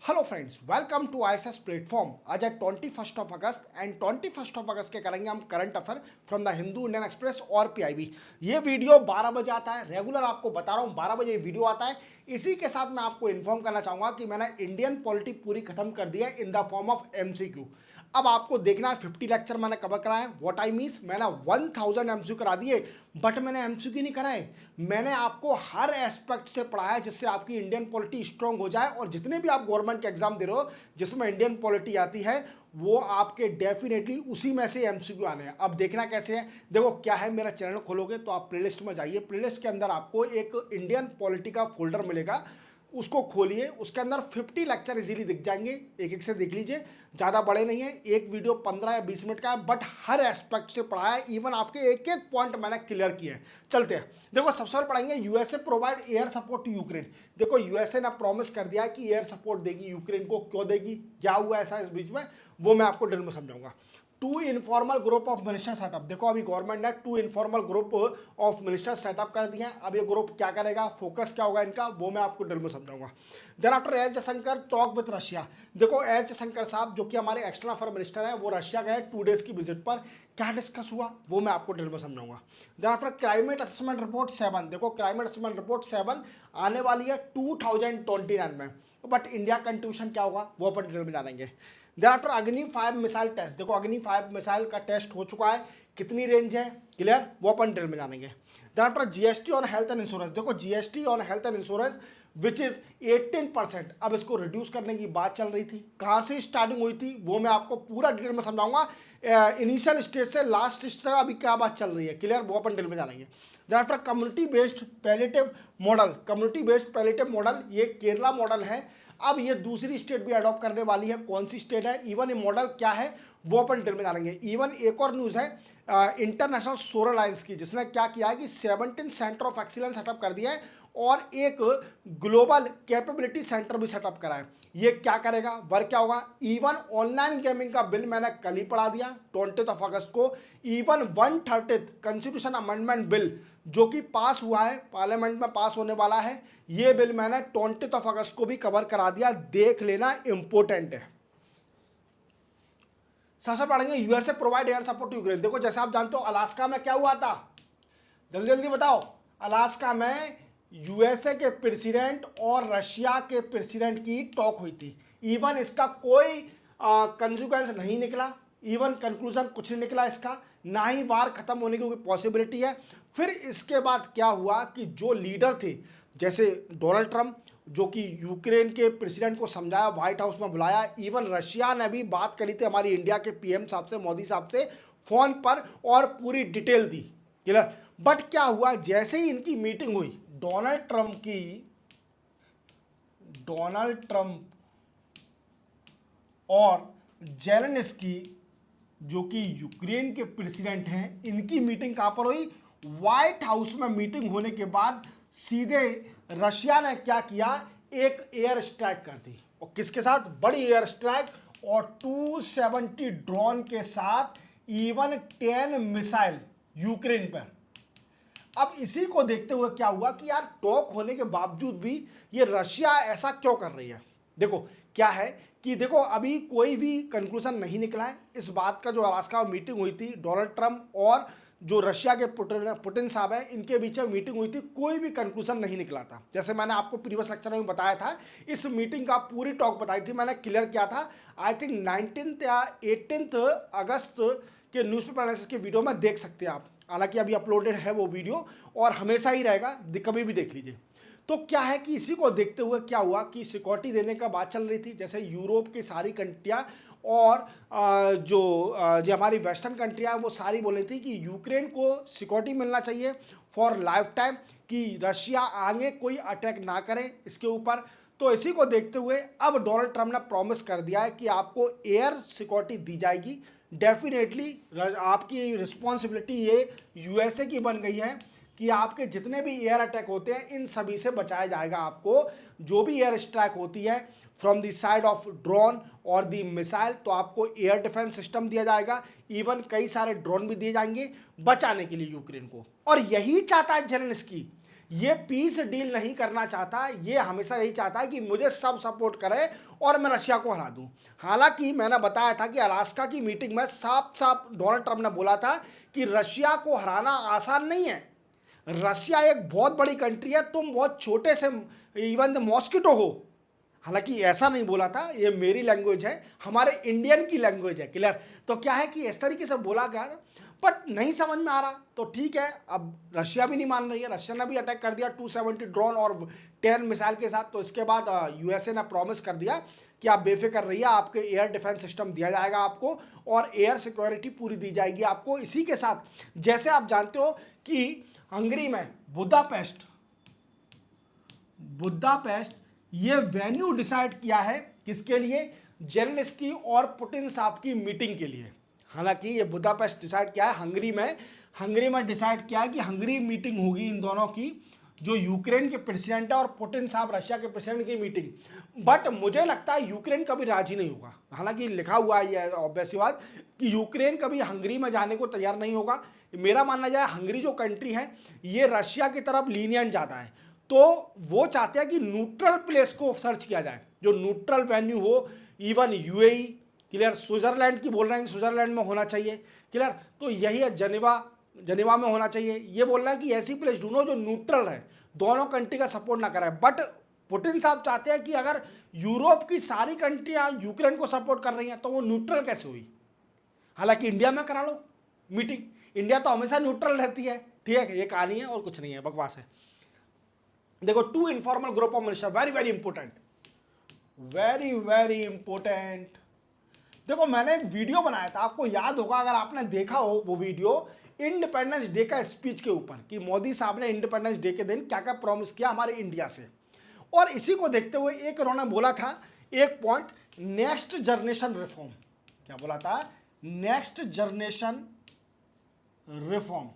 Hello friends, welcome to ISS platform. आज है 21 अगस्त and 21 अगस्त के करेंगे हम current affair from the Hindu, Indian express और पीआईबी। ये वीडियो 12 बजे आता है, रेगुलर आपको बता रहा हूँ 12 बजे ये वीडियो आता है। इसी के साथ मैं आपको इन्फॉर्म करना चाहूँगा कि मैंने इंडियन पॉलिटी पूरी खत्म कर दी है in the form of MCQ. अब आपको देखना है 50 लेक्चर मैंने कवर कराए। व्हाट आई मीन्स, मैंने 1000 एमसीक्यू करा दिए, बट मैंने एमसीक्यू नहीं कराए। मैंने आपको हर एस्पेक्ट से पढ़ाया जिससे आपकी इंडियन पॉलिटी स्ट्रांग हो जाए, और जितने भी आप गवर्नमेंट के एग्जाम दे रहे हो जिसमें इंडियन पॉलिटी आती है वो आपके डेफिनेटली उसी में से एमसीक्यू आने हैं। अब देखना कैसे है, देखो क्या है, मेरा चैनल खोलोगे तो आप प्लेलिस्ट में जाइए। प्लेलिस्ट के अंदर आपको एक इंडियन पॉलिटी का फोल्डर मिलेगा, उसको खोलिए। उसके अंदर 50 लेक्चर इजीली दिख जाएंगे, एक एक से देख लीजिए। ज़्यादा बड़े नहीं है, एक वीडियो 15 या 20 मिनट का है, बट हर एस्पेक्ट से पढ़ा है। इवन आपके एक एक पॉइंट मैंने क्लियर किए हैं। चलते हैं, देखो सबसे पहले पढ़ेंगे USA provide air support to Ukraine. देखो यूएसए ने प्रॉमिस कर दिया है कि एयर सपोर्ट देगी यूक्रेन को। क्यों देगी, क्या हुआ ऐसा इस बीच में, वो मैं आपको डिटेल में समझाऊंगा। Two informal group of minister setup. देखो अभी गवर्नमेंट ने two informal group of minister setup कर दिए हैं। अब ये ग्रुप क्या करेगा, फोकस क्या होगा इनका, वो मैं आपको डिटेल में समझाऊंगा। Then after S Jaishankar talk with Russia. देखो एस जयशंकर साहब जो कि हमारे एक्सटर्नल अफेयर मिनिस्टर हैं, वो रशिया गए 2 डेज की विजिट पर। क्या डिस्कस हुआ वो मैं आपको डिटेल में समझाऊंगा। Then after climate assessment report 7। देखो क्लाइमेट असेसमेंट रिपोर्ट 7 आने वाली है 2029 में, बट इंडिया कंट्रीब्यूशन क्या होगा वो अपन डिटेल में जानेंगे। देन आफ्टर अग्नि 5 मिसाइल टेस्ट। देखो अग्नि 5 मिसाइल का टेस्ट हो चुका है, कितनी रेंज है क्लियर, वो अपन डिटेल में जानेंगे। Then after GST on health and insurance. देखो GST on health and insurance which is 18%, अब इसको रिड्यूस करने की बात चल रही थी। कहाँ से स्टार्टिंग हुई थी वो मैं आपको पूरा डिटेल में समझाऊंगा, इनिशियल स्टेज से लास्ट स्टेज तक अभी क्या बात चल रही है क्लियर, वो अपन डिटेल में जानेंगे। Then after community based palliative model. Community based palliative model ये केरला मॉडल है। अब ये दूसरी स्टेट भी अडॉप्ट करने वाली है, कौन सी स्टेट है, इवन ये मॉडल क्या है वो अपन डिटेल में जानेंगे। इवन एक और न्यूज़ है इंटरनेशनल सोलर अलायंस की, जिसने क्या किया है कि 17 सेंटर ऑफ एक्सीलेंस सेटअप कर दिया है और एक ग्लोबल कैपेबिलिटी सेंटर भी सेटअप करा है। ये क्या करेगा, वर्क क्या होगा। इवन ऑनलाइन गेमिंग का बिल मैंने कल ही पढ़ा दिया 20 अगस्त को। इवन 130 कॉन्स्टिट्यूशन अमेंडमेंट बिल जो कि पास हुआ है, पार्लियामेंट में पास होने वाला है, ये बिल मैंने 20 अगस्त को भी कवर करा दिया, देख लेना इंपॉर्टेंट है। सबसे पढ़ेंगे USA provide air support to Ukraine. देखो जैसे आप जानते हो अलास्का में क्या हुआ था, जल्दी जल्दी बताओ। अलास्का में यूएसए के प्रेसिडेंट और रशिया के प्रेसिडेंट की टॉक हुई थी। इवन इसका कोई कंसिक्वेंस नहीं निकला, इवन कंक्लूजन कुछ नहीं निकला इसका, ना ही वार खत्म होने की कोई पॉसिबिलिटी है। फिर इसके बाद क्या हुआ कि जो लीडर थे जैसे डोनाल्ड ट्रंप, जो कि यूक्रेन के प्रेसिडेंट को समझाया, व्हाइट हाउस में बुलाया। इवन रशिया ने भी बात करी थी हमारी इंडिया के पीएम साहब से, मोदी साहब से फोन पर, और पूरी डिटेल दी क्लियर। बट क्या हुआ, जैसे ही इनकी मीटिंग हुई डोनाल्ड ट्रंप और जेलेंस्की जो कि यूक्रेन के प्रेसिडेंट हैं, इनकी मीटिंग कहां पर हुई, व्हाइट हाउस में। मीटिंग होने के बाद सीधे रशिया ने क्या किया, एक एयर स्ट्राइक कर दी। और किसके साथ, बड़ी एयर स्ट्राइक, और 270 ड्रोन के साथ, इवन 10 मिसाइल यूक्रेन पर। अब इसी को देखते हुए क्या हुआ कि यार टॉक होने के बावजूद भी ये रशिया ऐसा क्यों कर रही है। देखो क्या है कि देखो अभी कोई भी कंक्लूजन नहीं निकला है इस बात का। जो अलास्का में मीटिंग हुई थी डोनाल्ड ट्रंप और जो रशिया के पुतिन साहब हैं, इनके बीच में मीटिंग हुई थी, कोई भी कंक्लूजन नहीं निकला था। जैसे मैंने आपको प्रीवियस लेक्चर में बताया था, इस मीटिंग का पूरी टॉक बताई थी, मैंने क्लियर किया था। आई थिंक 19 या 18 अगस्त के न्यूज़पेपर एनालिसिस के वीडियो में देख सकते हैं आप। हालांकि अभी अपलोडेड है वो वीडियो और हमेशा ही रहेगा, कभी भी देख लीजिए। तो क्या है कि इसी को देखते हुए क्या हुआ कि सिक्योरिटी देने का बात चल रही थी। जैसे यूरोप की सारी कंट्रियां और जो हमारी वेस्टर्न कंट्रियां हैं वो सारी बोल रही थी कि यूक्रेन को सिक्योरिटी मिलना चाहिए फॉर लाइफ टाइम, कि रशिया आगे कोई अटैक ना करे इसके ऊपर। तो इसी को देखते हुए अब डोनाल्ड ट्रंप ने प्रॉमिस कर दिया है कि आपको एयर सिक्योरिटी दी जाएगी। डेफिनेटली आपकी रिस्पॉन्सिबिलिटी ये यूएसए की बन गई है कि आपके जितने भी एयर अटैक होते हैं इन सभी से बचाया जाएगा आपको। जो भी एयर स्ट्राइक होती है from the side of drone और दी मिसाइल, तो आपको एयर डिफेंस सिस्टम दिया जाएगा। इवन कई सारे ड्रोन भी दिए जाएंगे बचाने के लिए यूक्रेन को। और यही चाहता है जेलेंस्की, ये पीस डील नहीं करना चाहता, ये हमेशा यही चाहता है कि मुझे सब सपोर्ट करे और मैं रशिया को हरा दूं। हालांकि मैंने बताया था कि अलास्का की मीटिंग में साफ साफ डोनाल्ड ट्रंप ने बोला था कि रशिया को हराना आसान नहीं है। रशिया एक बहुत बड़ी कंट्री है, तुम बहुत छोटे से इवन द मॉस्किटो हो। हालांकि ऐसा नहीं बोला था, ये मेरी लैंग्वेज है, हमारे इंडियन की लैंग्वेज है, क्लियर। तो क्या है कि इस तरीके से बोला गया था, बट नहीं समझ में आ रहा। तो ठीक है, अब रशिया भी नहीं मान रही है, रशिया ने भी अटैक कर दिया 270 ड्रोन और 10 मिसाइल के साथ। तो इसके बाद यूएसए ने प्रॉमिस कर दिया कि आप बेफिक्र रहिए, आपके एयर डिफेंस सिस्टम दिया जाएगा आपको और एयर सिक्योरिटी पूरी दी जाएगी आपको। इसी के साथ जैसे आप जानते हो कि हंगरी में बुदापेस्ट ये वेन्यू डिसाइड किया है किसके लिए, जेलेंस्की और पुतिन साहब की मीटिंग के लिए। हालांकि ये बुदापेस्ट डिसाइड किया है हंगरी में डिसाइड किया है कि हंगरी मीटिंग होगी इन दोनों की, जो यूक्रेन के प्रेसिडेंट है और पुतिन साहब रशिया के प्रेसिडेंट की मीटिंग। बट मुझे लगता है यूक्रेन कभी राजी नहीं होगा। हालांकि लिखा हुआ है ये ऑब्वियस बात कि यूक्रेन कभी हंगरी में जाने को तैयार नहीं होगा। मेरा मानना जाए हंगरी जो कंट्री है ये रशिया की तरफ लीनियंट ज़्यादा है, तो वो चाहते हैं कि न्यूट्रल प्लेस को सर्च किया जाए, जो न्यूट्रल वेन्यू हो। इवन यूएई, क्लियर, स्विट्जरलैंड की बोल रहे हैं कि स्विट्जरलैंड में होना चाहिए, क्लियर। तो यही है, जनेवा में होना चाहिए। ये बोल रहा है कि ऐसी प्लेस ढूंढो जो न्यूट्रल है, दोनों कंट्री का सपोर्ट ना कराए। बट पुतिन साहब चाहते हैं कि अगर यूरोप की सारी कंट्रियां यूक्रेन को सपोर्ट कर रही हैं तो वो न्यूट्रल कैसे हुई। हालांकि इंडिया में करा लो मीटिंग, इंडिया तो हमेशा न्यूट्रल रहती है, ठीक है। ये कहानी है और कुछ नहीं है, बकवास है। देखो, 2 informal group of minister, very very important, very very important. देखो, मैंने एक वीडियो बनाया था, आपको याद होगा अगर आपने देखा हो वो वीडियो, इंडिपेंडेंस डे का स्पीच के ऊपर, कि मोदी साहब ने इंडिपेंडेंस डे के दिन क्या क्या प्रॉमिस किया हमारे इंडिया से। और इसी को देखते हुए एक उन्होंने बोला था, एक पॉइंट, नेक्स्ट जनरेशन रिफॉर्म। क्या बोला था? नेक्स्ट जनरेशन रिफॉर्म,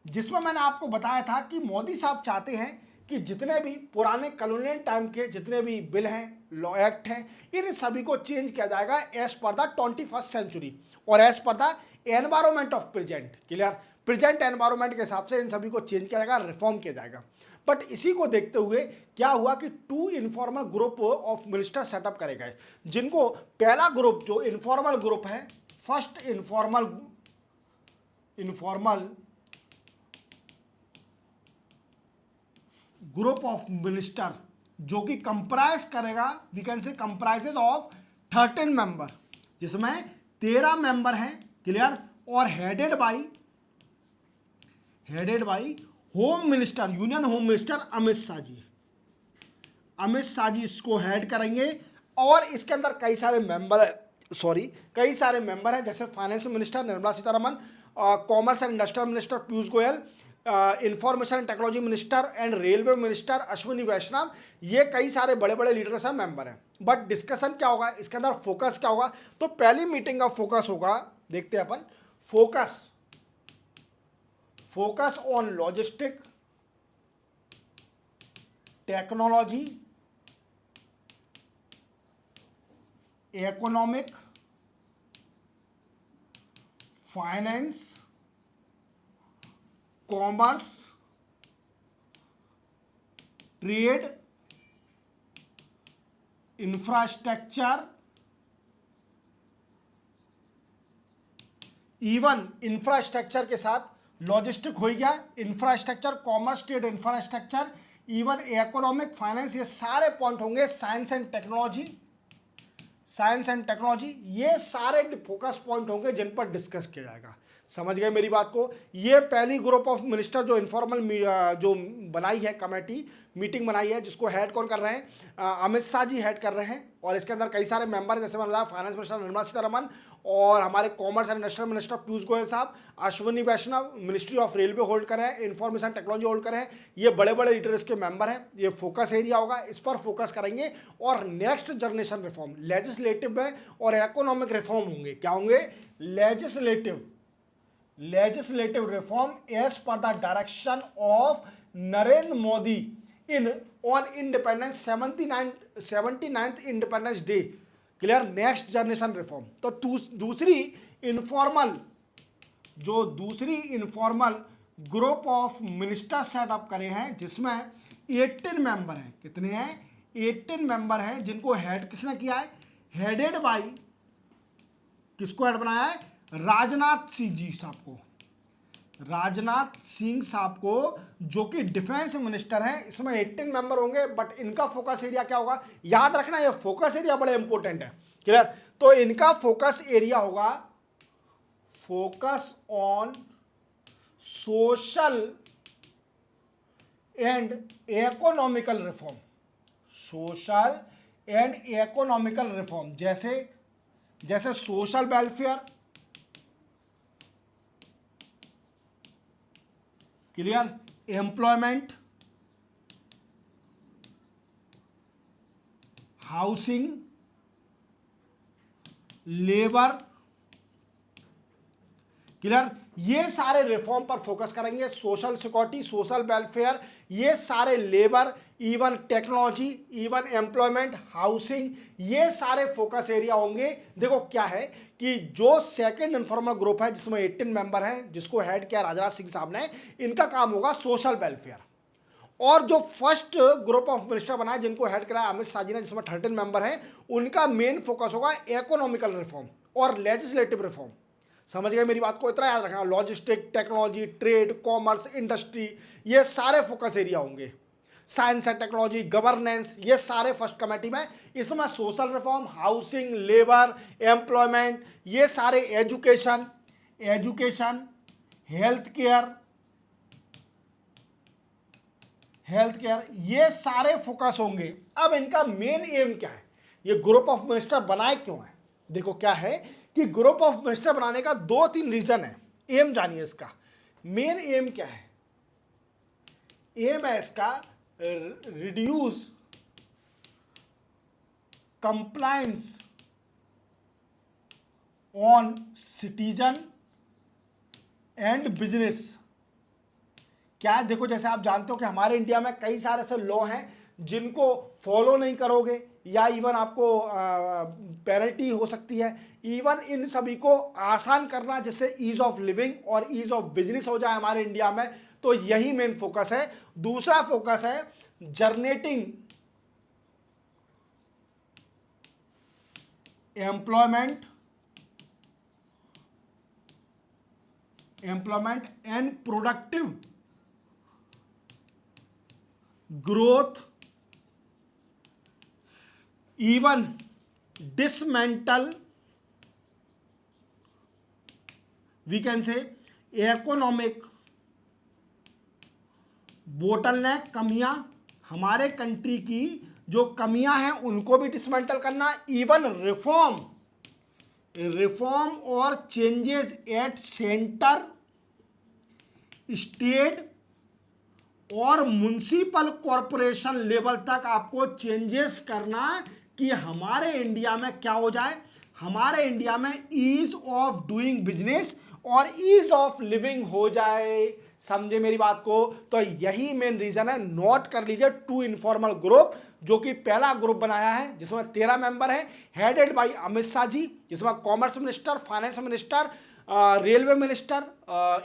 जिसमें मैंने आपको बताया था कि मोदी साहब चाहते हैं कि जितने भी पुराने कॉलोनियल टाइम के जितने भी बिल हैं, लॉ एक्ट हैं, इन सभी को चेंज किया जाएगा as per the 21st century और as per the environment of present, clear. Present environment के हिसाब से इन सभी को चेंज किया जाएगा, रिफॉर्म किया जाएगा। बट इसी को देखते हुए क्या हुआ कि 2 informal group of minister setup करे गए, जिनको पहला ग्रुप जो इनफॉर्मल ग्रुप है, first informal group of minister, जो कि कंप्राइज करेगा, we can say comprises of 13 member, जिसमें 13 मेंबर हैं, क्लियर। और headed by home minister, union home minister Amit Shah ji इसको हेड करेंगे। और इसके अंदर कई सारे मेंबर हैं, जैसे finance minister Nirmala Sitharaman, commerce and industrial minister Piyush Goyal, information and technology minister and railway minister Ashwini Vaishnaw. ये कई सारे बड़े बड़े लीडर्स हैं, मेंबर हैं। बट डिस्कशन क्या होगा इसके अंदर, फोकस क्या होगा? तो पहली मीटिंग का फोकस होगा, देखते हैं अपन, focus on logistic, technology, economic, finance, commerce, trade, infrastructure, even infrastructure के साथ लॉजिस्टिक हो गया, infrastructure, commerce, trade, infrastructure, even economic, finance, ये सारे पॉइंट होंगे। साइंस एंड टेक्नोलॉजी, ये सारे फोकस पॉइंट होंगे जिन पर डिस्कस किया जाएगा। समझ गए मेरी बात को? ये पहली ग्रुप ऑफ मिनिस्टर जो इनफॉर्मल जो बनाई है कमेटी, मीटिंग बनाई है, जिसको हेड कौन कर रहे हैं? अमित शाह जी हेड कर रहे हैं। और इसके अंदर कई सारे मेंबर, जैसे मैंने बताया, फाइनेंस मिनिस्टर निर्मला सीतारमन और हमारे commerce and industrial minister Piyush Goyal साहब, अश्विनी वैष्णव मिनिस्ट्री ऑफ रेलवे होल्ड कर रहे हैं, इंफॉर्मेशन टेक्नोलॉजी होल्ड कर रहे हैं। ये बड़े बड़े लीडर इसके मेंबर हैं। ये फोकस एरिया होगा, इस पर फोकस करेंगे। और नेक्स्ट जनरेशन रिफॉर्म, लेजिस्लेटिव में और इकोनॉमिक रिफॉर्म होंगे। क्या होंगे? Legislative reform as per the direction of Narendra Modi on independence 79th independence day, clear. Next generation reform. तो दूसरी informal group of minister setup करे हैं जिसमें 18 मेंबर हैं। कितने हैं? 18 मेंबर हैं, जिनको हेड किसने किया है? हेडेड बाई, किसको हेड बनाया है? राजनाथ सिंह जी साहब को, राजनाथ सिंह साहब को, जो कि डिफेंस मिनिस्टर हैं। इसमें 18 मेंबर होंगे, बट इनका फोकस एरिया क्या होगा? याद रखना, ये फोकस एरिया बड़े इंपॉर्टेंट है। क्लियर? तो इनका फोकस एरिया होगा focus on social and economical reform. Social and economical reform, जैसे जैसे social welfare, clear, employment, housing, labour, clear, ये सारे रिफॉर्म पर फोकस करेंगे। सोशल सिक्योरिटी, सोशल वेलफेयर, ये सारे labour, even technology, even employment, housing, ये सारे फोकस एरिया होंगे। देखो क्या है कि जो सेकंड इनफॉर्मल ग्रुप है जिसमें 18 मेंबर हैं, जिसको हेड किया राजनाथ सिंह साहब ने, इनका काम होगा सोशल वेलफेयर। और जो फर्स्ट ग्रुप ऑफ मिनिस्टर बनाए जिनको हेड कराया अमित शाह जी ने, जिसमें 13 मेंबर हैं, उनका मेन फोकस होगा इकोनॉमिकल रिफॉर्म और लेजिस्लेटिव रिफॉर्म। समझ गए मेरी बात को? इतना याद रखना, logistic, technology, trade, commerce, industry, ये सारे फोकस एरिया होंगे। साइंस एंड टेक्नोलॉजी, गवर्नेंस, ये सारे फर्स्ट कमेटी में। इसमें social reform, housing, labour, employment, ये सारे, एजुकेशन, हेल्थ केयर, ये सारे फोकस होंगे। अब इनका मेन एम क्या है? ये ग्रुप ऑफ मिनिस्टर बनाए क्यों है? देखो क्या है कि ग्रुप ऑफ मिनिस्टर बनाने का 2-3 रीजन है। एम जानिए इसका, मेन एम क्या है? एम है इसका reduce compliance on citizen and business. क्या है? देखो जैसे आप जानते हो कि हमारे इंडिया में कई सारे ऐसे लॉ हैं जिनको फॉलो नहीं करोगे या इवन आपको पेनल्टी हो सकती है। इवन इन सभी को आसान करना, जिससे ईज ऑफ लिविंग और ईज ऑफ बिजनेस हो जाए हमारे इंडिया में, तो यही मेन फोकस है। दूसरा फोकस है generating employment and productive growth, even dismantle, we can say economic bottleneck, कमियां, हमारे कंट्री की जो कमियां हैं उनको भी डिसमेंटल करना। इवन रिफॉर्म और चेंजेस एट सेंटर, स्टेट और म्युनिसिपल कॉरपोरेशन लेवल तक आपको चेंजेस करना कि हमारे इंडिया में क्या हो जाए? हमारे इंडिया में ईज ऑफ डूइंग बिजनेस और ईज ऑफ लिविंग हो जाए। समझे मेरी बात को? तो यही मेन रीजन है। नोट कर लीजिए, 2 इनफॉर्मल ग्रुप, जो कि पहला ग्रुप बनाया है जिसमें 13 मेंबर हैं, हेडेड बाई अमित शाह जी, जिसमें commerce minister, finance minister, railway minister,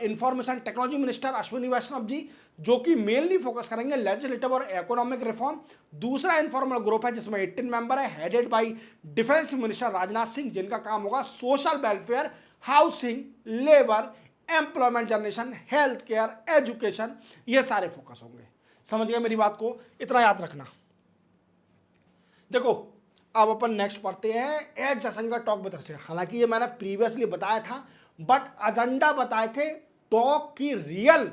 information technology minister Ashwini Vaishnaw ji, जो कि मेनली फोकस करेंगे लेजिस्लेटिव और इकोनॉमिक रिफॉर्म। दूसरा इनफॉर्मल ग्रुप है जिसमें 18 मेंबर है, headed by defence minister Rajnath Singh, जिनका काम होगा social welfare, housing, labour, employment generation, health care, education, ये सारे फोकस होंगे। समझ गए मेरी बात को? इतना याद रखना। देखो अब अपन नेक्स्ट पढ़ते हैं H Jaishankar talk with Russia. हालांकि ये मैंने प्रीवियसली बताया था, बट एजेंडा बताए थे, टॉक की रियल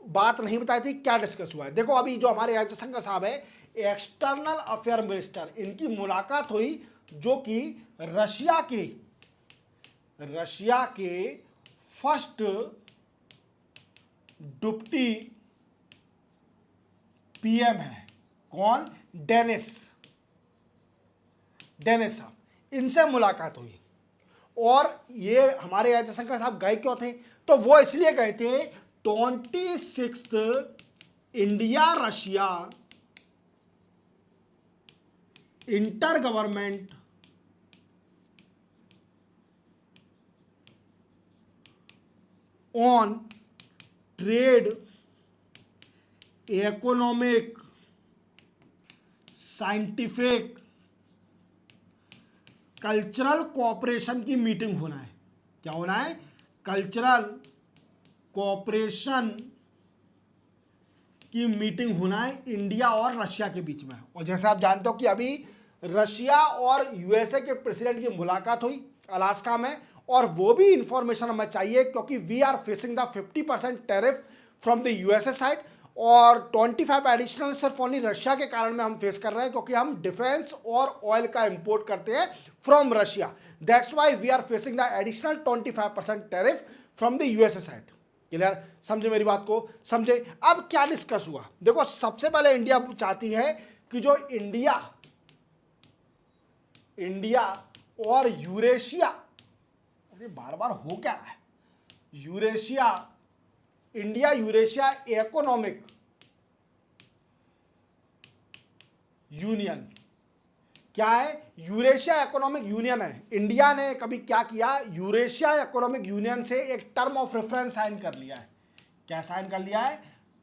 बात नहीं बताई थी, क्या डिस्कस हुआ है। देखो अभी जो हमारे एच जयशंकर साहब है, एक्सटर्नल अफेयर मिनिस्टर, इनकी मुलाकात हुई जो कि रशिया के फर्स्ट डिप्टी पीएम है। कौन? डेनिस साहब, इनसे मुलाकात हुई। और ये हमारे एच जयशंकर साहब गए क्यों थे? तो वो इसलिए गए थे 26th India Russia inter government on trade, economic, scientific, cultural cooperation की मीटिंग होना है। क्या होना है? कल्चरल कोऑपरेशन की मीटिंग होना है इंडिया और रशिया के बीच में। और जैसे आप जानते हो कि अभी रशिया और यूएसए के प्रेसिडेंट की मुलाकात हुई अलास्का में, और वो भी इंफॉर्मेशन हमें चाहिए क्योंकि we are facing the 50% tariff from the USA side, और 25 एडिशनल सिर्फ ओनली रशिया के कारण में हम फेस कर रहे हैं क्योंकि हम डिफेंस और ऑयल का इंपोर्ट करते हैं from Russia. That's why we are facing the additional 25% tariff from the USA side. Clear? समझे मेरी बात को? समझे? अब क्या डिस्कस हुआ? देखो, सबसे पहले इंडिया चाहती है कि जो इंडिया और यूरेशिया, अरे बार बार हो क्या रहा है, इंडिया यूरेशिया इकोनॉमिक यूनियन। क्या है? यूरेशिया इकोनॉमिक यूनियन है। इंडिया ने कभी क्या किया, यूरेशिया इकोनॉमिक यूनियन से एक टर्म ऑफ रेफरेंस साइन कर लिया है। क्या साइन कर लिया है?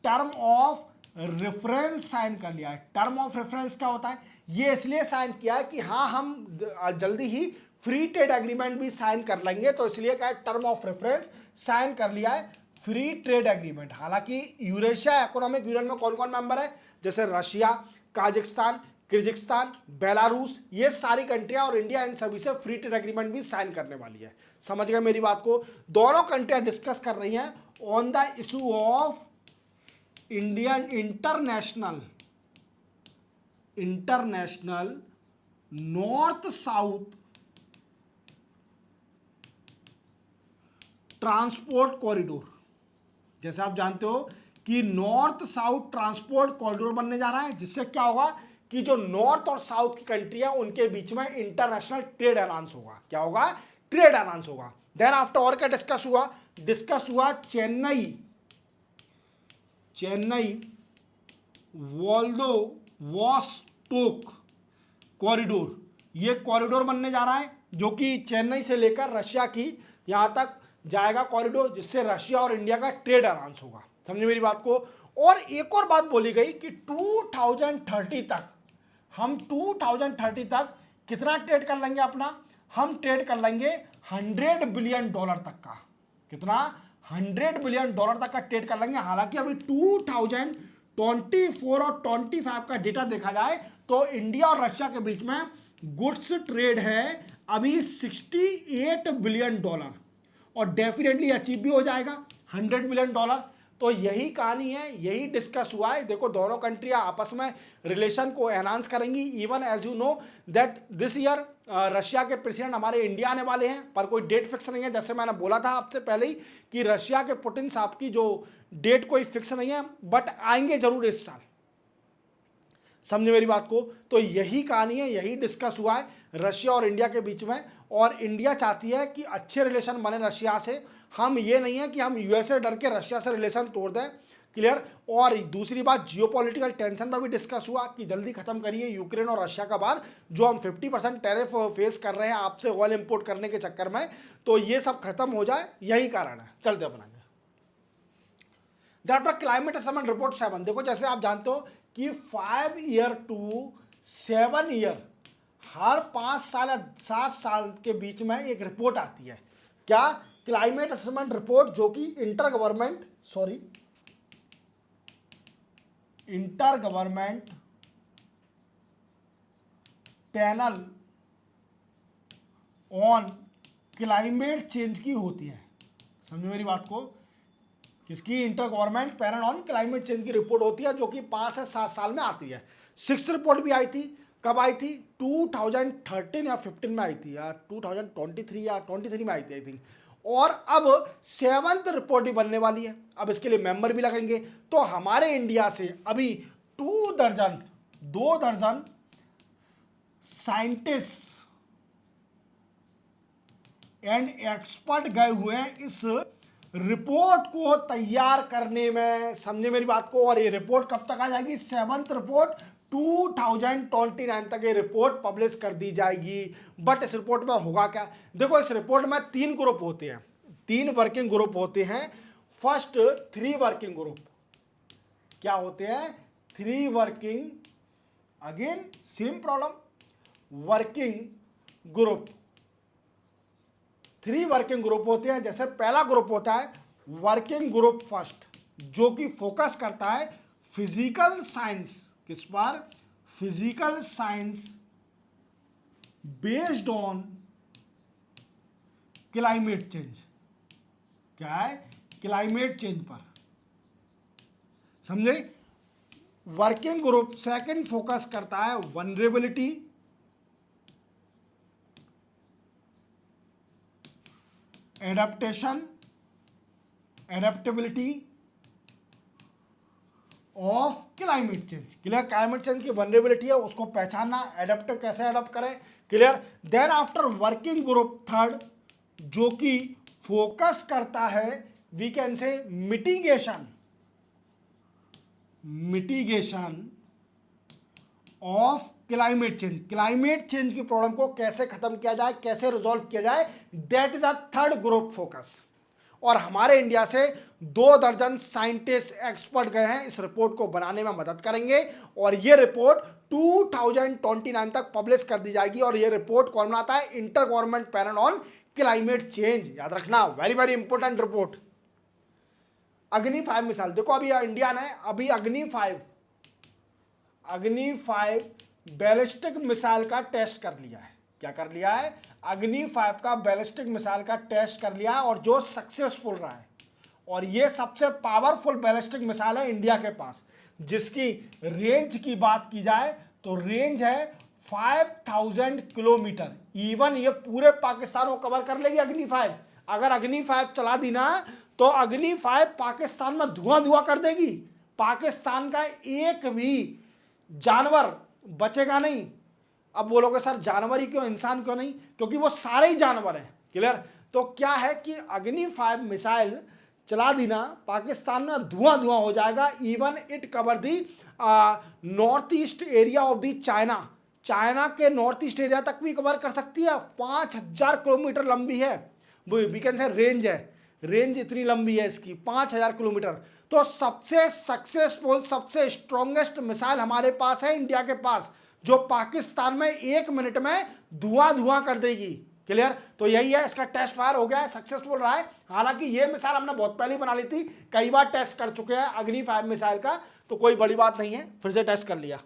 टर्म ऑफ रेफरेंस साइन कर लिया है। टर्म ऑफ रेफरेंस क्या होता है? ये इसलिए साइन किया है कि हाँ, हम जल्दी ही फ्री ट्रेड एग्रीमेंट भी साइन कर लेंगे, तो इसलिए क्या है, टर्म ऑफ रेफरेंस साइन कर लिया है, फ्री ट्रेड एग्रीमेंट। हालांकि यूरेशिया इकोनॉमिक यूनियन में कौन कौन मेंबर है? जैसे रशिया, काजाकिस्तान, किर्गिस्तान, बेलारूस, ये सारी कंट्रियां, और इंडिया इन सभी से फ्री ट्रेड एग्रीमेंट भी साइन करने वाली है। समझ गए मेरी बात को? दोनों कंट्रियां डिस्कस कर रही हैं on the issue of Indian international north south transport corridor. जैसे आप जानते हो कि नॉर्थ साउथ ट्रांसपोर्ट कॉरिडोर बनने जा रहा है, जिससे क्या होगा कि जो नॉर्थ और साउथ की कंट्री है उनके बीच में इंटरनेशनल ट्रेड अलायंस होगा। क्या होगा? ट्रेड अलायंस होगा। देन आफ्टर और क्या डिस्कस हुआ? Chennai Vladivostok corridor. ये कॉरिडोर बनने जा रहा है जो कि चेन्नई से लेकर रशिया की यहां तक जाएगा कॉरिडोर, जिससे रशिया और इंडिया का ट्रेड अलायंस होगा। समझे मेरी बात को? और एक और बात बोली गई कि 2030 तक कितना ट्रेड कर लेंगे अपना? हम ट्रेड कर लेंगे $100 बिलियन तक का। कितना? $100 बिलियन तक का ट्रेड कर लेंगे। हालांकि अभी 2024 और 25 का डेटा देखा जाए तो इंडिया और रशिया के बीच में गुड्स ट्रेड है अभी $68 बिलियन, और डेफिनेटली अचीव भी हो जाएगा $100 बिलियन। तो यही कहानी है, यही डिस्कस हुआ है। देखो, दोनों कंट्रियां आपस में रिलेशन को एनहांस करेंगी। Even as you know that this year Russia के प्रेसिडेंट हमारे इंडिया आने वाले हैं, पर कोई डेट फिक्स नहीं है। जैसे मैंने बोला था आपसे पहले ही कि रशिया के पुतिन साहब की जो डेट कोई फिक्स नहीं है, बट आएंगे जरूर इस साल। समझे मेरी बात को? तो यही कहानी है, यही डिस्कस हुआ है रशिया और इंडिया के बीच में। और इंडिया चाहती है कि अच्छे रिलेशन बने रशिया से। हम ये नहीं है कि हम यूएसए डर के रशिया से रिलेशन तोड़ दें। क्लियर? और दूसरी बात, जियोपॉलिटिकल टेंशन पर भी डिस्कस हुआ कि जल्दी खत्म करिए यूक्रेन और रशिया का बार, जो हम 50% टैरिफ फेस कर रहे हैं आपसे ऑयल इंपोर्ट करने के चक्कर में, तो ये सब खत्म हो जाए, यही कारण है। चलते अपनाएंगे। That climate assessment report 7। देखो, जैसे आप जानते हो कि 5 ईयर टू 7 ईयर, हर 5 साल या 7 साल के बीच में एक रिपोर्ट आती है। क्या? क्लाइमेट असेसमेंट रिपोर्ट, जो कि inter government panel on climate change की होती है। समझो मेरी बात को? किसकी? Inter government panel on climate change की रिपोर्ट होती है, जो कि 5 से 7 साल में आती है। 6th रिपोर्ट भी आई थी। कब आई थी? 2013 या 15 में आई थी, या 2023 या 23 में आई थी आई थिंक। और अब 7th रिपोर्ट भी बनने वाली है। अब इसके लिए मेंबर भी लगेंगे। तो हमारे इंडिया से अभी 2 दर्जन साइंटिस्ट एंड एक्सपर्ट गए हुए हैं इस रिपोर्ट को तैयार करने में। समझे मेरी बात को? और ये रिपोर्ट कब तक आ जाएगी? 7th रिपोर्ट 2029 तक ये रिपोर्ट पब्लिश कर दी जाएगी। बट इस रिपोर्ट में होगा क्या? देखो, इस रिपोर्ट में 3 ग्रुप होते हैं, 3 वर्किंग ग्रुप होते हैं। फर्स्ट 3 वर्किंग ग्रुप क्या होते हैं? 3 working, again same problem, working group, 3 working group होते हैं। जैसे पहला ग्रुप होता है वर्किंग ग्रुप फर्स्ट, जो कि फोकस करता है फिजिकल साइंस, किस पर? Physical science based on climate change. क्या है? क्लाइमेट चेंज पर, समझे? वर्किंग ग्रुप सेकंड फोकस करता है vulnerability, adaptation, adaptability of climate change. Clear? Climate change की वनरेबिलिटी है, उसको पहचानना, एडेप्ट कैसे एडेप्ट करें। Clear? Then after working group third, जो कि फोकस करता है we can say mitigation, mitigation of climate change. Climate change की प्रॉब्लम को कैसे खत्म किया जाए, कैसे रिजॉल्व किया जाए, that is a third group focus. और हमारे इंडिया से 2 दर्जन साइंटिस्ट एक्सपर्ट गए हैं, इस रिपोर्ट को बनाने में मदद करेंगे। और ये रिपोर्ट 2029 तक पब्लिश कर दी जाएगी। और ये रिपोर्ट कौन बनाता है? Inter government panel on climate change. याद रखना, वेरी वेरी इंपॉर्टेंट रिपोर्ट। अग्नि 5 मिसाइल देखो, अभी इंडिया ने अभी अग्नि 5 बैलिस्टिक मिसाइल का टेस्ट कर लिया है। क्या कर लिया है? अग्नि 5 का बैलिस्टिक मिसाइल का टेस्ट कर लिया है, और जो सक्सेसफुल रहा है। और ये सबसे पावरफुल बैलिस्टिक मिसाइल है इंडिया के पास, जिसकी रेंज की बात की जाए तो रेंज है 5000 किलोमीटर। इवन ये पूरे पाकिस्तान को कवर कर लेगी अग्नि 5। अगर अग्नि 5 चला दी ना, तो अग्नि 5 पाकिस्तान में धुआं धुआं कर देगी। पाकिस्तान का एक भी जानवर बचेगा नहीं। अब बोलोगे सर जानवर ही क्यों, इंसान क्यों नहीं? क्योंकि वो सारे ही जानवर हैं। क्लियर? तो क्या है कि अग्नि 5 मिसाइल चला दी ना, पाकिस्तान में धुआं धुआं हो जाएगा। Even it cover the north east area of the China. China के नॉर्थ ईस्ट एरिया तक भी कवर कर सकती है। 5000 किलोमीटर लंबी है, वी कैन से रेंज है। रेंज इतनी लंबी है इसकी, 5000 किलोमीटर। तो सबसे सक्सेसफुल, सबसे स्ट्रॉन्गेस्ट मिसाइल हमारे पास है इंडिया के पास, जो पाकिस्तान में 1 मिनट में धुआं धुआं कर देगी। क्लियर? तो यही है, इसका टेस्ट फायर हो गया है, सक्सेसफुल रहा है। हालांकि ये मिसाइल हमने बहुत पहले बना ली थी, कई बार टेस्ट कर चुके हैं अग्नि 5 मिसाइल का, तो कोई बड़ी बात नहीं है, फिर से टेस्ट कर लिया।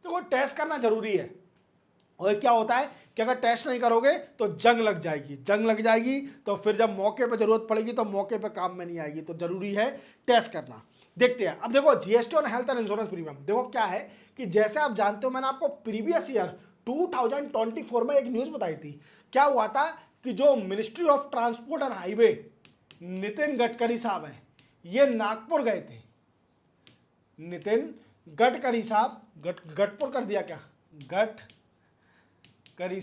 तो वो टेस्ट करना जरूरी है। और क्या होता है कि अगर टेस्ट नहीं करोगे तो जंग लग जाएगी। जंग लग जाएगी तो फिर जब मौके पे जरूरत पड़ेगी तो मौके पे काम में नहीं आएगी। तो जरूरी है टेस्ट करना। देखते हैं अब। देखो GST on health and insurance premium, देखो क्या है कि जैसे आप जानते हो, मैंने आपको प्रीवियस ईयर 2024 में एक न्यूज बताई थी। क्या हुआ था कि जो ministry of transport and highway Nitin Gadkari साहब हैं, ये नागपुर गए थे। नितिन गडकरी साहब, गटपुर कर दिया क्या? गडकरी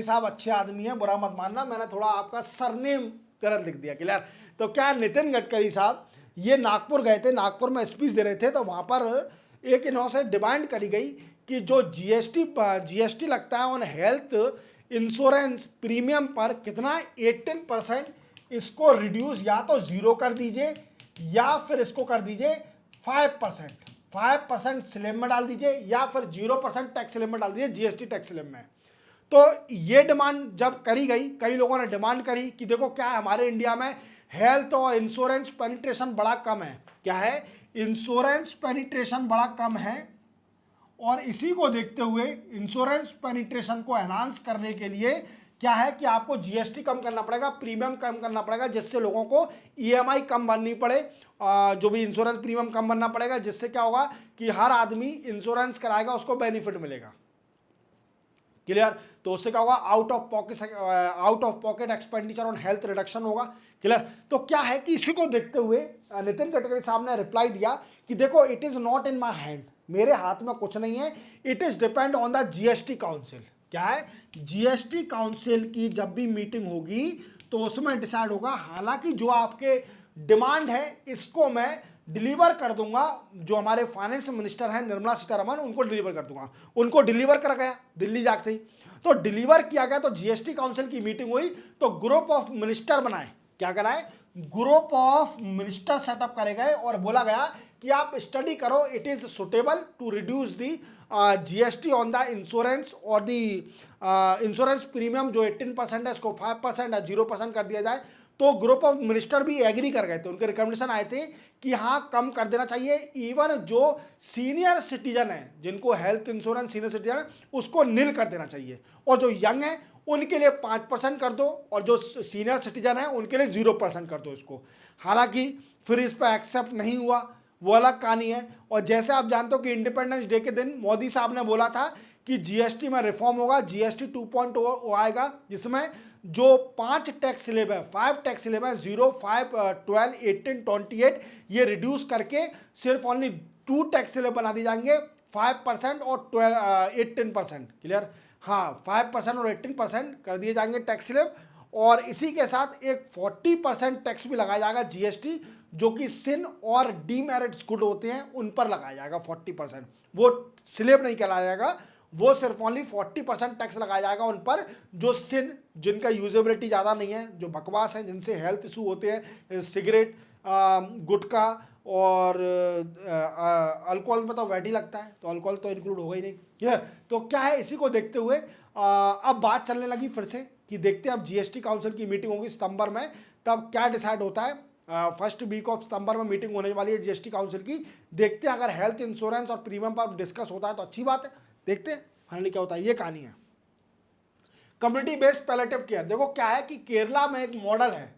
साहब अच्छे आदमी हैं, बुरा मत मानना, मैंने थोड़ा आपका सरनेम गलत लिख दिया। क्लियर? तो क्या नितिन गडकरी साहब ये नागपुर गए थे, नागपुर में स्पीच दे रहे थे। तो वहाँ पर एक इन्हों से डिमांड करी गई कि जो जीएसटी लगता है ऑन हेल्थ इंश्योरेंस प्रीमियम पर, कितना 18% इसको रिड्यूस या तो 0 कर दीजिए, या फिर इसको कर दीजिए 5% स्लैब में डाल दीजिए, या फिर 0% टैक्स स्लैब में डाल दीजिए, जीएसटी टैक्स स्लैब में। तो ये डिमांड जब करी गई, कई लोगों ने डिमांड करी कि देखो क्या है, हमारे इंडिया में हेल्थ और इंश्योरेंस पेनिट्रेशन बड़ा कम है। क्या है? इंश्योरेंस पेनिट्रेशन बड़ा कम है। और इसी को देखते हुए इंश्योरेंस पेनिट्रेशन को एनहांस करने के लिए क्या है कि आपको जीएसटी कम करना पड़ेगा, प्रीमियम कम करना पड़ेगा, जिससे लोगों को ईएमआई कम भरनी पड़े, जो भी इंश्योरेंस प्रीमियम कम भरना पड़ेगा, जिससे क्या होगा कि हर आदमी इंश्योरेंस कराएगा, उसको बेनिफिट मिलेगा। क्लियर? तो उससे क्या होगा? Out of pocket expenditure on health reduction होगा। क्लियर? तो क्या है कि इसी को देखते हुए नितिन गडकरी साहब ने रिप्लाई दिया कि देखो it is not in my hand, मेरे हाथ में कुछ नहीं है, it is depend on the GST council. क्या है? जीएसटी काउंसिल की जब भी मीटिंग होगी तो उसमें डिसाइड होगा। हालांकि जो आपके डिमांड है इसको मैं डिलीवर कर दूंगा, जो हमारे फाइनेंस मिनिस्टर हैं निर्मला सीतारमण, उनको डिलीवर कर दूंगा। उनको डिलीवर कर गया दिल्ली जाके ही, तो डिलीवर किया गया। तो जीएसटी काउंसिल की मीटिंग हुई, तो ग्रुप ऑफ मिनिस्टर बनाए। क्या कराए? ग्रुप ऑफ मिनिस्टर सेटअप करे गए और बोला गया कि आप स्टडी करो, it is suitable to reduce the GST on the insurance और दी इंश्योरेंस प्रीमियम जो 18% है इसको 5% या 0% कर दिया जाए। तो ग्रुप ऑफ मिनिस्टर भी एग्री कर गए थे, उनके रिकमेंडेशन आए थे कि हाँ कम कर देना चाहिए। इवन जो सीनियर सिटीजन है, जिनको हेल्थ इंश्योरेंस सीनियर सिटीजन है, उसको नील कर देना चाहिए, और जो यंग है उनके लिए 5% कर दो, और जो सीनियर सिटीजन है उनके लिए 0% कर दो इसको। हालांकि फिर इस पर एक्सेप्ट नहीं हुआ, वो अलग कहानी है। और जैसे आप जानते हो कि इंडिपेंडेंस डे के दिन मोदी साहब ने बोला था कि जीएसटी में रिफॉर्म होगा, जीएसटी 2.0 आएगा, जिसमें जो 5 टैक्स स्लैब है, 5 टैक्स स्लैब है, 0, 5, 12, 18, 28, ये रिड्यूस करके सिर्फ ओनली 2 टैक्स स्लैब बना दी जाएंगे, 5% और 18%। क्लियर? हाँ, 5% और 18% कर दिए जाएंगे टैक्स स्लैब, और इसी के साथ एक 40% टैक्स भी लगाया जाएगा जीएसटी, जो कि सिन और डीमेरिट्स गुड होते हैं उन पर लगाया जाएगा 40%। वो स्लैब नहीं कहलाया जाएगा, वो सिर्फ ओनली 40% टैक्स लगाया जाएगा उन पर जो सिन, जिनका यूजेबिलिटी ज़्यादा नहीं है, जो बकवास है, जिनसे हेल्थ इशू होते हैं, सिगरेट, गुटखा और अल्कोहल में तो वैट ही लगता है, तो अल्कोहल तो इंक्लूड होगा ही नहीं। क्लियर? तो क्या है, इसी को देखते हुए अब बात चलने लगी फिर से कि देखते हैं अब जीएसटी काउंसिल की मीटिंग होगी सितंबर में, तब क्या डिसाइड होता है। फर्स्ट वीक ऑफ सितंबर में मीटिंग होने वाली है जीएसटी काउंसिल की। देखते हैं, अगर हेल्थ इंश्योरेंस और प्रीमियम पर डिस्कस होता है तो अच्छी बात है, देखते हैं फाइनली क्या होता है। ये कहानी है कम्युनिटी बेस्ड पैलेटिव केयर। देखो क्या है कि केरला में एक मॉडल है,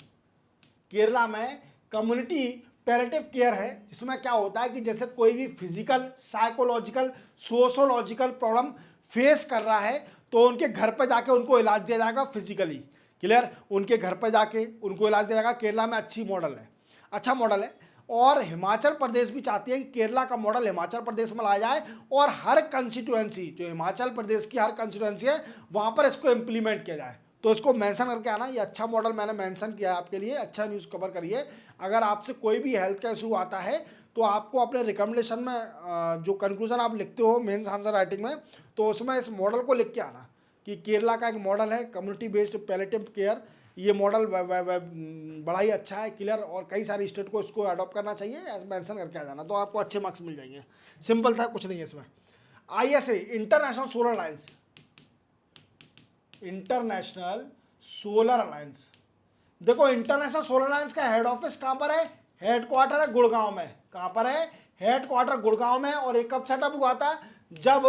केरला में कम्युनिटी पैलेटिव केयर है, जिसमें क्या होता है कि जैसे कोई भी physical, psychological, sociological problem face कर रहा है तो उनके घर पर जाके उनको इलाज दिया जाएगा फिजिकली। क्लियर? उनके घर पर जाके उनको इलाज दिया जाएगा। केरला में अच्छी मॉडल है, अच्छा मॉडल है। और हिमाचल प्रदेश भी चाहती है कि केरला का मॉडल हिमाचल प्रदेश में लाया जाए, और हर कंस्टिट्यूएंसी, जो हिमाचल प्रदेश की हर कंस्टिट्यूएंसी है, वहाँ पर इसको इम्प्लीमेंट किया जाए। तो इसको मेंशन करके आना, ये अच्छा मॉडल मैंने मेंशन किया है आपके लिए, अच्छा न्यूज़ कवर करिए। अगर आपसे कोई भी हेल्थ का इशू आता है तो आपको अपने रिकमेंडेशन में जो कंक्लूजन आप लिखते हो मेंस आंसर राइटिंग में, तो उसमें इस मॉडल को लिख के आना कि केरला का एक मॉडल है कम्युनिटी बेस्ड पैलेटिव केयर, ये मॉडल बड़ा ही अच्छा है। क्लियर? और कई सारी स्टेट को इसको अडॉप्ट करना चाहिए, ऐसे मेंशन करके आ जाना, तो आपको अच्छे मार्क्स मिल जाएंगे। सिंपल था, कुछ नहीं है इसमें। ISA, international solar alliance, international solar alliance. देखो इंटरनेशनल सोलर अलायंस का हेड ऑफिस कहां पर है? हेडक्वार्टर है गुड़गांव में। कहां पर है? हेडक्वार्टर गुड़गांव में। और एक कब सेटअप हुआ था? जब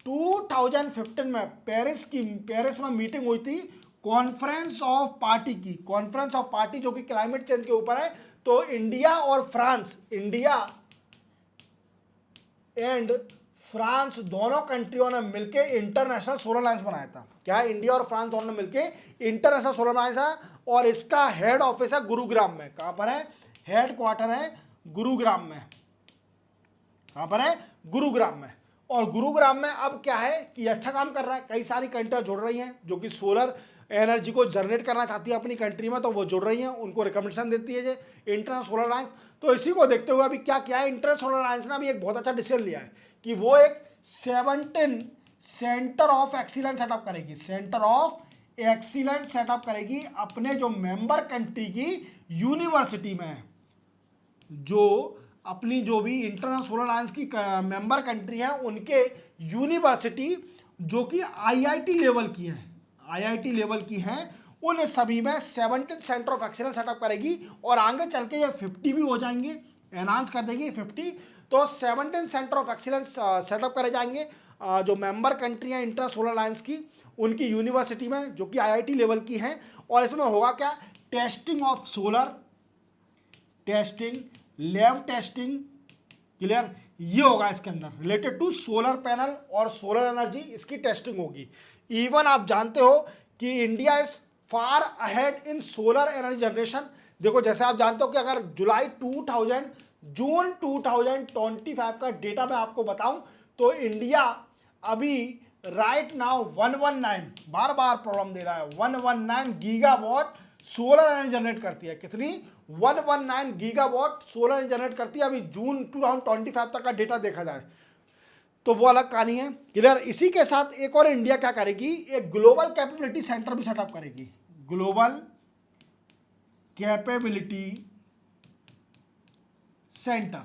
2015 में पेरिस में मीटिंग हुई थी कॉन्फ्रेंस ऑफ पार्टी की, कॉन्फ्रेंस ऑफ पार्टी जो कि क्लाइमेट चेंज के ऊपर है। तो इंडिया और फ्रांस, इंडिया एंड फ्रांस दोनों कंट्रियों ने मिलकर इंटरनेशनल सोलर अलायंस बनाया था। क्या है? इंडिया और फ्रांस दोनों ने मिलकर इंटरनेशनल सोलर अलायंस है, और इसका हेड ऑफिस है गुरुग्राम में। कहां पर है? हेड क्वार्टर है गुरुग्राम में। कहां पर है? गुरुग्राम में। और गुरुग्राम में अब क्या है कि अच्छा काम कर रहा है, कई सारी कंट्रियां जुड़ रही हैं जो कि सोलर एनर्जी को जनरेट करना चाहती है अपनी कंट्री में, तो वो जुड़ रही हैं, उनको रिकमेंडेशन देती है इंटरनेशनल सोलर अलायंस। तो इसी को देखते हुए अभी क्या क्या है, इंटरनेशनल सोलर अलायंस ने अभी एक बहुत अच्छा डिसीजन लिया है कि वो एक 17 सेंटर ऑफ एक्सीलेंस सेटअप करेगी, सेंटर ऑफ एक्सीलेंस सेटअप करेगी अपने जो मेंबर कंट्री की यूनिवर्सिटी में। जो अपनी जो भी इंटरनेशनल सोलर अलायंस की मेंबर कंट्री है उनके यूनिवर्सिटी जो कि आईआईटी लेवल की है, आईआईटी लेवल की है, उन सभी में 17 सेंटर ऑफ एक्सीलेंस सेटअप करेगी। और आगे चल के ये 50 भी हो जाएंगे, एनहांस कर देगी 50। तो 17 सेंटर ऑफ एक्सीलेंस सेटअप करे जाएंगे जो मेंबर कंट्री हैं इंटरनेशनल सोलर अलायंस की, उनकी यूनिवर्सिटी में जो कि आईआईटी लेवल की हैं। और इसमें होगा क्या? Testing of solar, testing, lab testing. Clear? ये होगा इसके अंदर रिलेटेड टू सोलर पैनल और सोलर एनर्जी, इसकी टेस्टिंग होगी। इवन आप जानते हो कि India is far ahead in solar energy generation. देखो जैसे आप जानते हो कि अगर जून 2025 का डेटा मैं आपको बताऊं तो इंडिया अभी राइट नाउ 119, बार बार प्रॉब्लम दे रहा है, 119 गीगावाट सोलर एनर्जी जनरेट करती है। कितनी? 119 गीगावाट सोलर एनर्जी जनरेट करती है अभी जून 2025 तक का डेटा देखा जाए तो, वो अलग कहानी है। क्लियर? इसी के साथ एक और इंडिया क्या करेगी, एक ग्लोबल कैपेबिलिटी सेंटर भी सेटअप करेगी, global capability centre,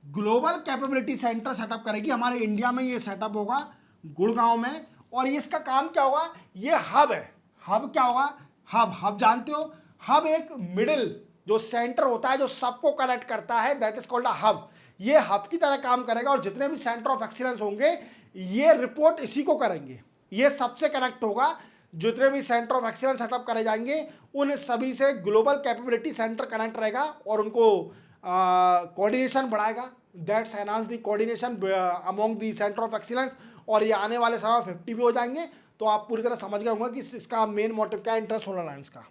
global capability centre setup करेगी। हमारे इंडिया में ये सेटअप होगा गुड़गांव में। और ये इसका काम क्या होगा, ये हब है। हब क्या होगा, हब जानते हो, हब एक मिडिल जो सेंटर होता है जो सबको कनेक्ट करता है, that is called a hub. ये हब की तरह काम करेगा और जितने भी सेंटर ऑफ एक्सीलेंस होंगे ये रिपोर्ट इसी को करेंगे। ये सबसे कनेक्ट होगा, जितने भी सेंटर ऑफ एक्सीलेंस सेटअप करे जाएंगे उन सभी से ग्लोबल कैपेबिलिटी सेंटर कनेक्ट रहेगा और उनको कोऑर्डिनेशन बढ़ाएगा। That's enhance the coordination among the centre of excellence. और ये आने वाले समय 50 भी हो जाएंगे। तो आप पूरी तरह समझ गए होंगे कि इसका मेन मोटिव क्या है इंटर-सोलर अलायंस का।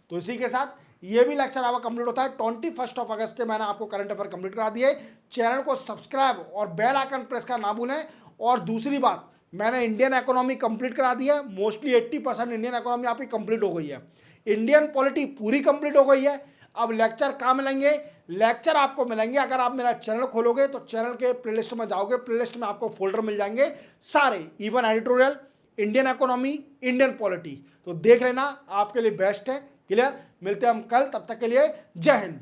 तो इसी के साथ ये भी लेक्चर आपका कंप्लीट होता है। 21 अगस्त के मैंने आपको करंट अफेयर कंप्लीट करा दिए। चैनल को सब्सक्राइब और बेल आइकन प्रेस करना ना भूलें। और दूसरी बात, मैंने इंडियन इकोनॉमी कंप्लीट करा दी है। मोस्टली 80% इंडियन इकोनॉमी आपकी कंप्लीट हो गई है। इंडियन पॉलिटी पूरी कंप्लीट हो गई है। अब लेक्चर कहाँ मिलेंगे, लेक्चर आपको मिलेंगे अगर आप मेरा चैनल खोलोगे तो चैनल के प्लेलिस्ट में जाओगे, प्लेलिस्ट में आपको फोल्डर मिल जाएंगे सारे, even editorial, Indian economy, Indian polity. तो देख लेना, आपके लिए बेस्ट है। क्लियर, मिलते हैं हम कल, तब तक के लिए जय हिंद।